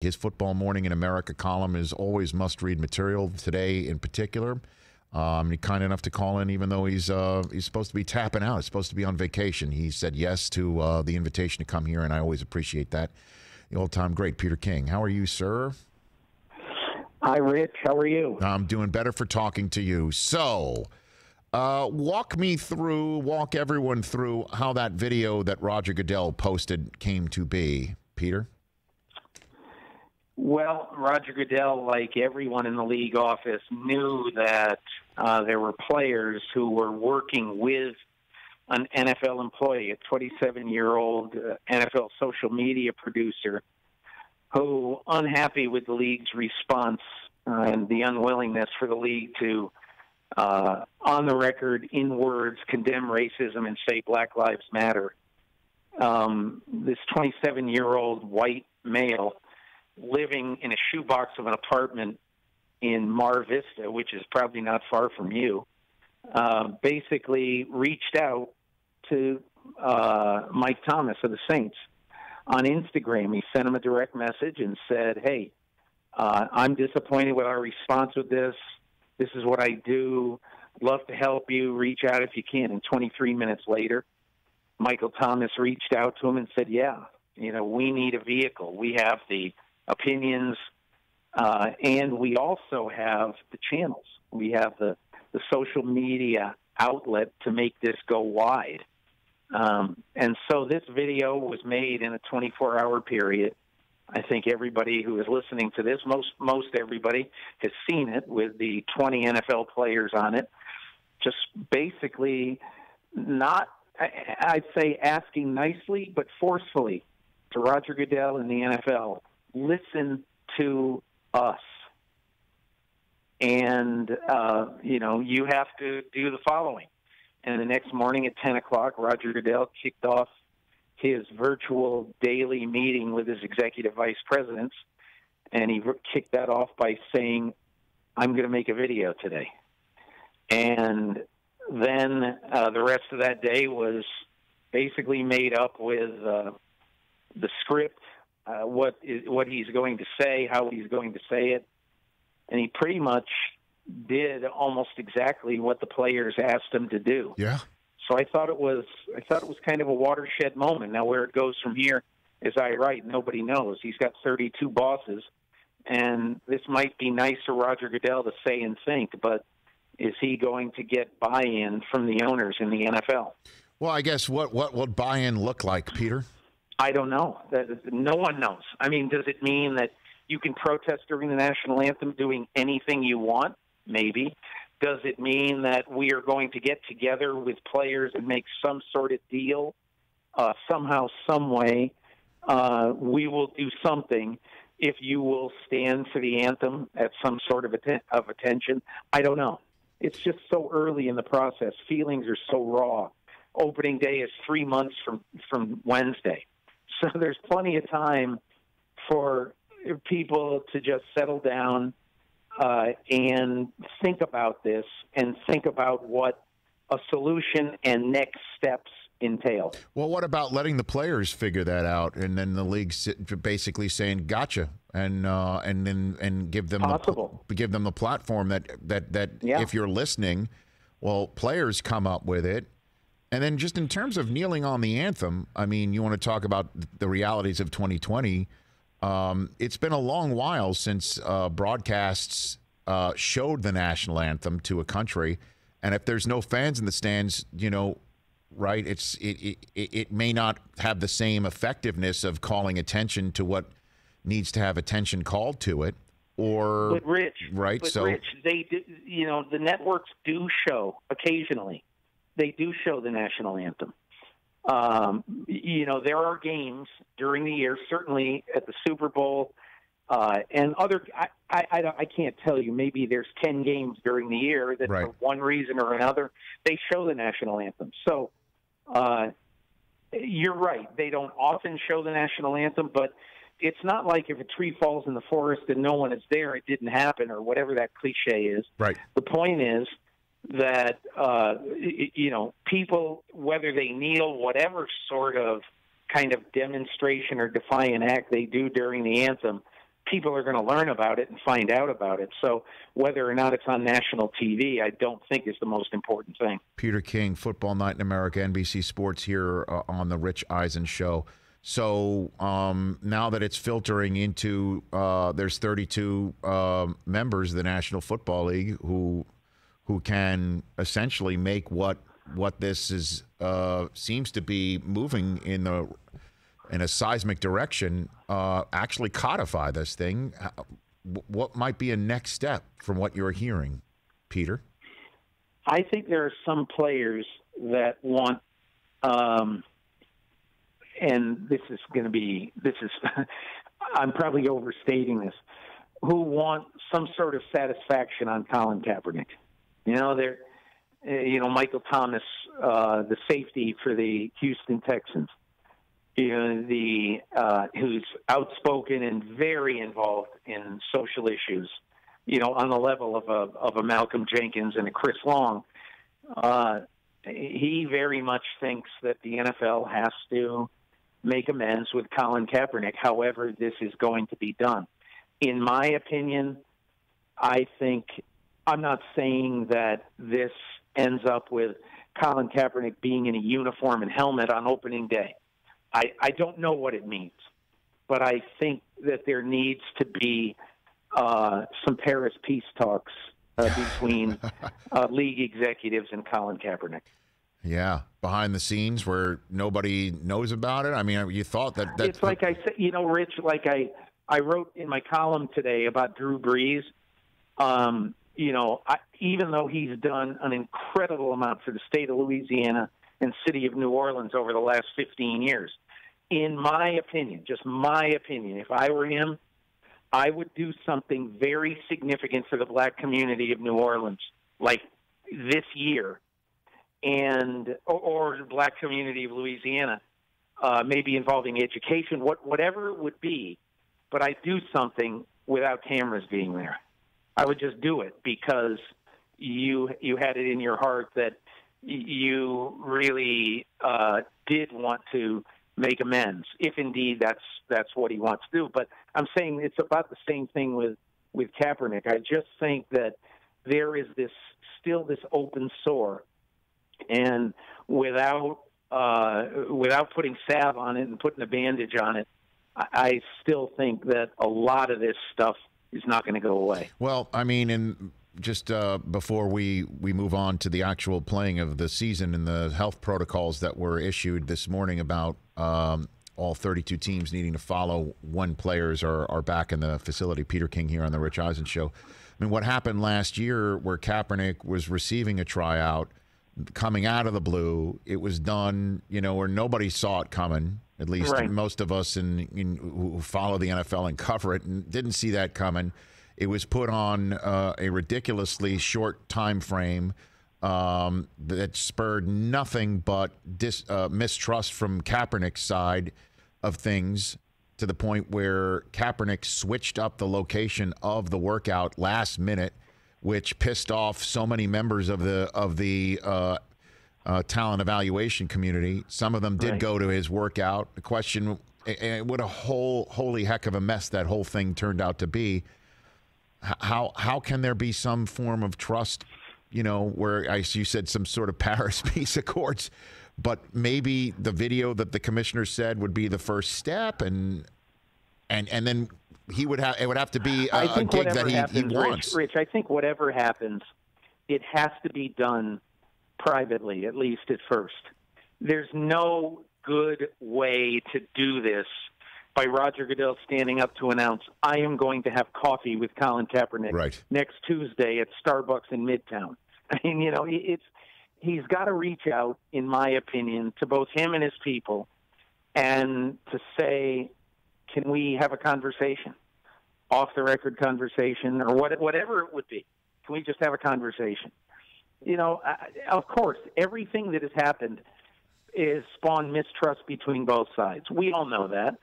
His Football Morning in America column is always must-read material. Today, in particular, he's kind enough to call in, even though he's supposed to be tapping out. He's supposed to be on vacation. He said yes to the invitation to come here, and I always appreciate that. The all-time great Peter King. How are you, sir? Hi, Rich. How are you? I'm doing better for talking to you. So, walk everyone through how that video that Roger Goodell posted came to be, Peter. Well, Roger Goodell, like everyone in the league office, knew that there were players who were working with an NFL employee, a 27-year-old NFL social media producer, who, unhappy with the league's response and the unwillingness for the league to, on the record, in words, condemn racism and say Black Lives Matter. This 27-year-old white male living in a shoebox of an apartment in Mar Vista, which is probably not far from you, basically reached out to Mike Thomas of the Saints on Instagram. He sent him a direct message and said, hey, I'm disappointed with our response with this. This is what I do. Love to help you. Reach out if you can. And 23 minutes later, Michael Thomas reached out to him and said, yeah, we need a vehicle. We have the opinions, and we also have the channels. We have the social media outlet to make this go wide. And so this video was made in a 24-hour period. I think everybody who is listening to this, most everybody, has seen it with the 20 NFL players on it. Just basically not, I'd say, asking nicely but forcefully to Roger Goodell and the NFL, listen to us. And, you have to do the following. And the next morning at 10 o'clock, Roger Goodell kicked off his virtual daily meeting with his executive vice presidents, and he kicked that off by saying, I'm going to make a video today. And then the rest of that day was basically made up with the script, what he's going to say, how he's going to say it. And he pretty much did almost exactly what the players asked him to do. Yeah. So I thought it was kind of a watershed moment. Now, where it goes from here, as I write, nobody knows. He's got 32 bosses, and this might be nice for Roger Goodell to say and think, but is he going to get buy-in from the owners in the NFL? Well, I guess what buy-in look like, Peter? I don't know. No one knows. I mean, does it mean that you can protest during the national anthem doing anything you want? Maybe. Does it mean that we are going to get together with players and make some sort of deal somehow, some way? We will do something if you will stand for the anthem at some sort of attention. I don't know. It's just so early in the process. Feelings are so raw. Opening day is 3 months from Wednesday. So there's plenty of time for people to just settle down and think about this and think about what a solution and next steps entail. Well, what about letting the players figure that out, and then the league basically saying "gotcha" and give them the platform that yeah. If you're listening, well, players come up with it. And then just in terms of kneeling on the anthem, I mean, you want to talk about the realities of 2020. It's been a long while since broadcasts showed the national anthem to a country, and if there's no fans in the stands, right, it may not have the same effectiveness of calling attention to what needs to have attention called to it. But Rich, they do, the networks do show occasionally. They do show the national anthem. There are games during the year, certainly at the Super Bowl and other. I can't tell you. Maybe there's 10 games during the year that, right, for one reason or another, they show the national anthem. So you're right. They don't often show the national anthem, but it's not like if a tree falls in the forest and no one is there, it didn't happen, or whatever that cliche is. Right. The point is that, people, whether they kneel, whatever sort of kind of demonstration or defiant act they do during the anthem, people are going to learn about it and find out about it. So whether or not it's on national TV, I don't think is the most important thing. Peter King, Football Night in America, NBC Sports here on the Rich Eisen Show. So now that it's filtering into, there's 32 members of the National Football League who can essentially make what this is seems to be moving in a seismic direction, actually codify this thing. What might be a next step from what you're hearing, Peter? I think there are some players that want, and I'm probably overstating this, who want some sort of satisfaction on Colin Kaepernick. Michael Thomas, the safety for the Houston Texans, who's outspoken and very involved in social issues, on the level of a Malcolm Jenkins and a Chris Long. He very much thinks that the NFL has to make amends with Colin Kaepernick, however this is going to be done. In my opinion, I'm not saying that this ends up with Colin Kaepernick being in a uniform and helmet on opening day. I don't know what it means, but I think that there needs to be some Paris peace talks between league executives and Colin Kaepernick. Yeah, behind the scenes where nobody knows about it. I mean, you thought that it's like I said, Rich, like I wrote in my column today about Drew Brees. Even though he's done an incredible amount for the state of Louisiana and city of New Orleans over the last 15 years, in my opinion, just my opinion, if I were him, I would do something very significant for the black community of New Orleans, like this year, or the black community of Louisiana, maybe involving education, whatever it would be. But I'd do something without cameras being there. I would just do it because you had it in your heart that you really did want to make amends, if indeed that's what he wants to do. But I'm saying it's about the same thing with Kaepernick. I just think that there is still this open sore, and without putting salve on it and putting a bandage on it, I still think that a lot of this stuff is not going to go away. Well, I mean, and just before we move on to the actual playing of the season and the health protocols that were issued this morning about all 32 teams needing to follow when players are back in the facility. Peter King here on the Rich Eisen Show. I mean, what happened last year where Kaepernick was receiving a tryout, coming out of the blue, it was done, where nobody saw it coming. At least right. Most of us who follow the NFL and cover it and didn't see that coming. It was put on a ridiculously short time frame that spurred nothing but mistrust from Kaepernick's side of things, to the point where Kaepernick switched up the location of the workout last minute, which pissed off so many members of the talent evaluation community. Some of them did right. go to his workout. The question, what a holy heck of a mess that whole thing turned out to be. How can there be some form of trust, where you said some sort of Paris peace accords, but maybe the video that the commissioner said would be the first step, and then it would have to be a gig that he wants. Rich, I think whatever happens, it has to be done privately, at least at first. There's no good way to do this by Roger Goodell standing up to announce, I am going to have coffee with Colin Kaepernick next Tuesday at Starbucks in Midtown. I mean, he's got to reach out, in my opinion, to both him and his people and to say, can we have a conversation, off-the-record conversation, or whatever it would be? Can we just have a conversation? Of course, everything that has happened is spawned mistrust between both sides. We all know that.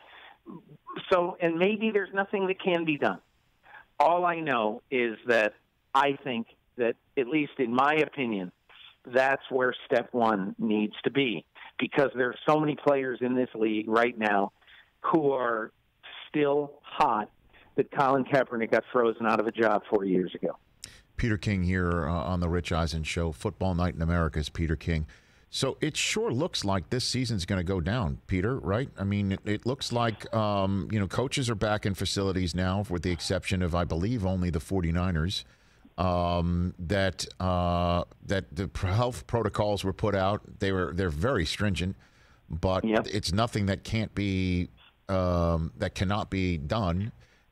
So, and maybe there's nothing that can be done. All I know is that I think that, at least in my opinion, that's where step one needs to be, because there are so many players in this league right now who are still hot that Colin Kaepernick got frozen out of a job 4 years ago. Peter King here on the Rich Eisen Show. Football Night in America is Peter King. So it sure looks like this season's going to go down, Peter, right? I mean, it looks like, coaches are back in facilities now, with the exception of, I believe, only the 49ers. That the health protocols were put out. They're very stringent, but it's nothing that cannot be done.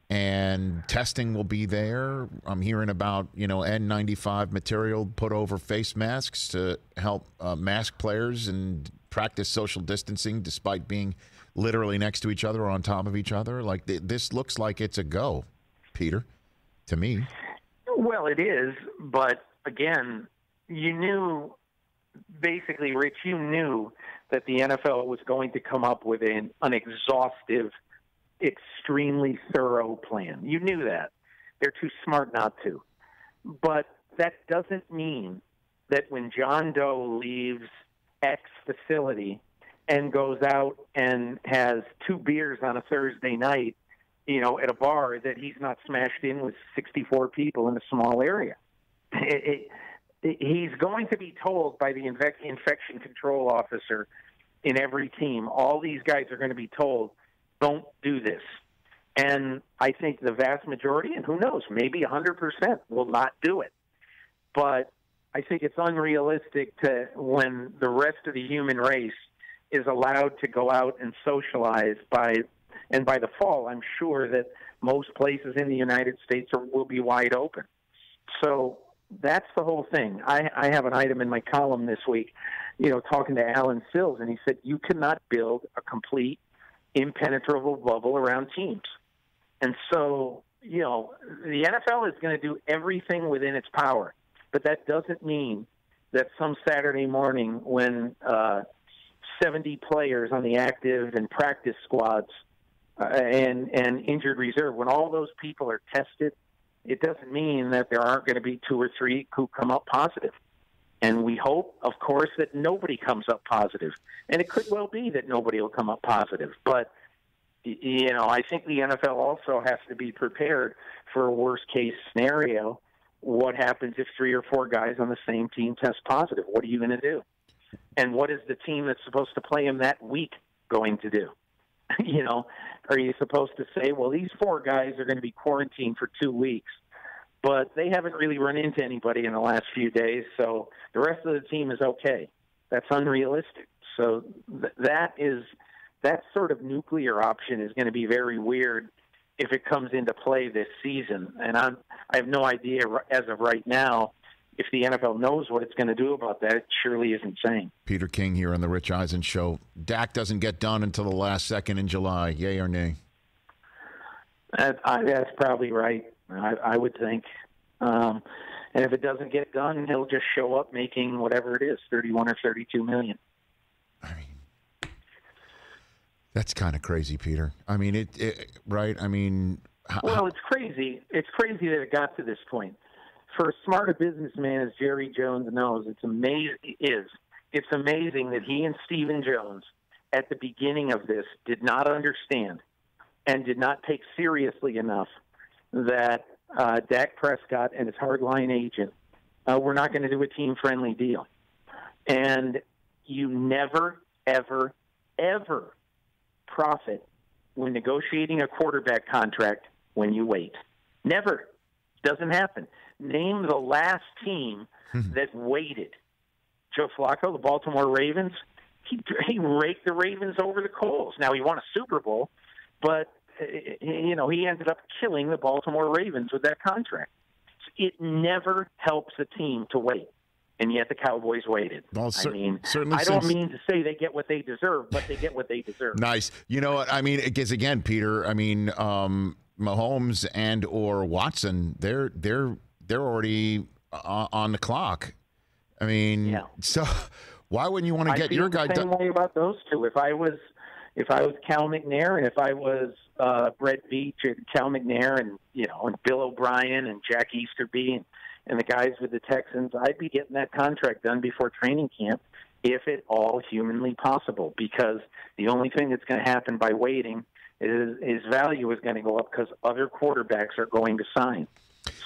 And testing will be there. I'm hearing about, N95 material put over face masks to help mask players and practice social distancing despite being literally next to each other or on top of each other. Like, this looks like it's a go, Peter, to me. Well, it is. But again, you knew, basically, Rich, you knew that the NFL was going to come up with an exhaustive, extremely thorough plan. You knew that. They're too smart not to. But that doesn't mean that when John Doe leaves X facility and goes out and has 2 beers on a Thursday night, at a bar, that he's not smashed in with 64 people in a small area. He's going to be told by the infection control officer in every team, all these guys are going to be told, don't do this. And I think the vast majority, and who knows, maybe 100% will not do it. But I think it's unrealistic when the rest of the human race is allowed to go out and socialize by the fall, I'm sure that most places in the United States will be wide open. So that's the whole thing. I have an item in my column this week, talking to Alan Sills, and he said, you cannot build a complete impenetrable bubble around teams. And so, the NFL is going to do everything within its power, but that doesn't mean that some Saturday morning when 70 players on the active and practice squads and injured reserve, when all those people are tested, it doesn't mean that there aren't going to be 2 or 3 who come up positive. And we hope, of course, that nobody comes up positive. And it could well be that nobody will come up positive. But, I think the NFL also has to be prepared for a worst-case scenario. What happens if 3 or 4 guys on the same team test positive? What are you going to do? And what is the team that's supposed to play him that week going to do? Are you supposed to say, well, these 4 guys are going to be quarantined for 2 weeks, but they haven't really run into anybody in the last few days, so the rest of the team is okay? That's unrealistic. So that sort of nuclear option is going to be very weird if it comes into play this season. And I have no idea as of right now if the NFL knows what it's going to do about that. It surely isn't saying. Peter King here on the Rich Eisen Show. Dak doesn't get done until the last second in July. Yay or nay? That's probably right, I would think. And if it doesn't get done, he'll just show up making whatever it is, $31 or $32 million. I mean, that's kind of crazy, Peter. I mean, right? I mean, well, it's crazy. It's crazy that it got to this point. For as smart a businessman as Jerry Jones knows, it's amazing that he and Stephen Jones at the beginning of this did not understand and did not take seriously enough that Dak Prescott and his hardline agent were not going to do a team-friendly deal. And you never, ever, ever profit when negotiating a quarterback contract when you wait. Never. Doesn't happen. Name the last team that waited. Joe Flacco, the Baltimore Ravens, he raked the Ravens over the coals. Now, he won a Super Bowl, but, he ended up killing the Baltimore Ravens with that contract. It never helps a team to wait, and yet the Cowboys waited. Well, I don't mean to say they get what they deserve, but they get what they deserve. Nice. You know what? I mean, because, again, Peter, Mahomes and or Watson, they're already on the clock. I mean, so why wouldn't you want to get your guy done? I feel the same way about those two. If I was Cal McNair, and if I was Brett Veach and Cal McNair, and and Bill O'Brien and Jack Easterby and the guys with the Texans, I'd be getting that contract done before training camp, if at all humanly possible. Because the only thing that's going to happen by waiting his value is going to go up because other quarterbacks are going to sign.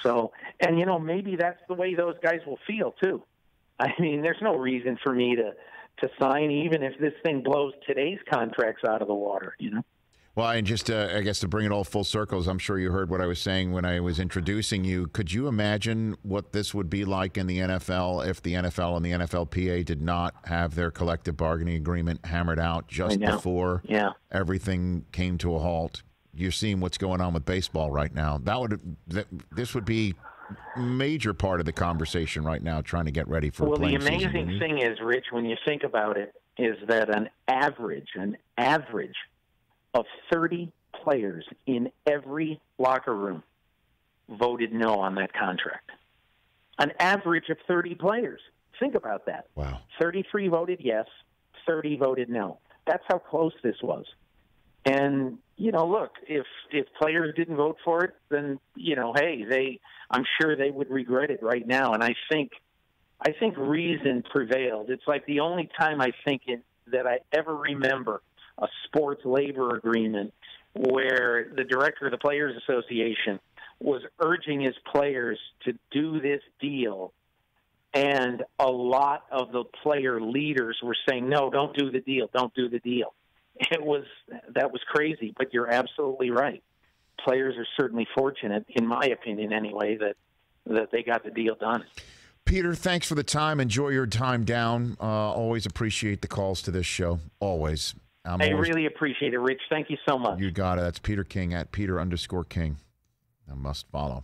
So, and maybe that's the way those guys will feel too. I mean, there's no reason for me to sign, even if this thing blows today's contracts out of the water. Well, and just I guess to bring it all full circles, I'm sure you heard what I was saying when I was introducing you. Could you imagine what this would be like in the NFL if the NFL and the NFLPA did not have their collective bargaining agreement hammered out just before everything came to a halt? You're seeing what's going on with baseball right now. This would be a major part of the conversation right now, trying to get ready for playing season. Well, the amazing thing is, Rich, when you think about it, is that an average of 30 players in every locker room voted no on that contract. An average of 30 players. Think about that. Wow. 33 voted yes, 30 voted no. That's how close this was. And, look, if players didn't vote for it, then, hey, I'm sure they would regret it right now. And I think reason prevailed. It's like the only time I think that I ever remember a sports labor agreement where the director of the Players Association was urging his players to do this deal, and a lot of the player leaders were saying, no, don't do the deal, don't do the deal. That was crazy, but you're absolutely right. Players are certainly fortunate, in my opinion anyway, that they got the deal done. Peter, thanks for the time. Enjoy your time down. Always appreciate the calls to this show. Always. I really appreciate it, Rich. Thank you so much. You got it. That's Peter King at Peter_King. A must follow.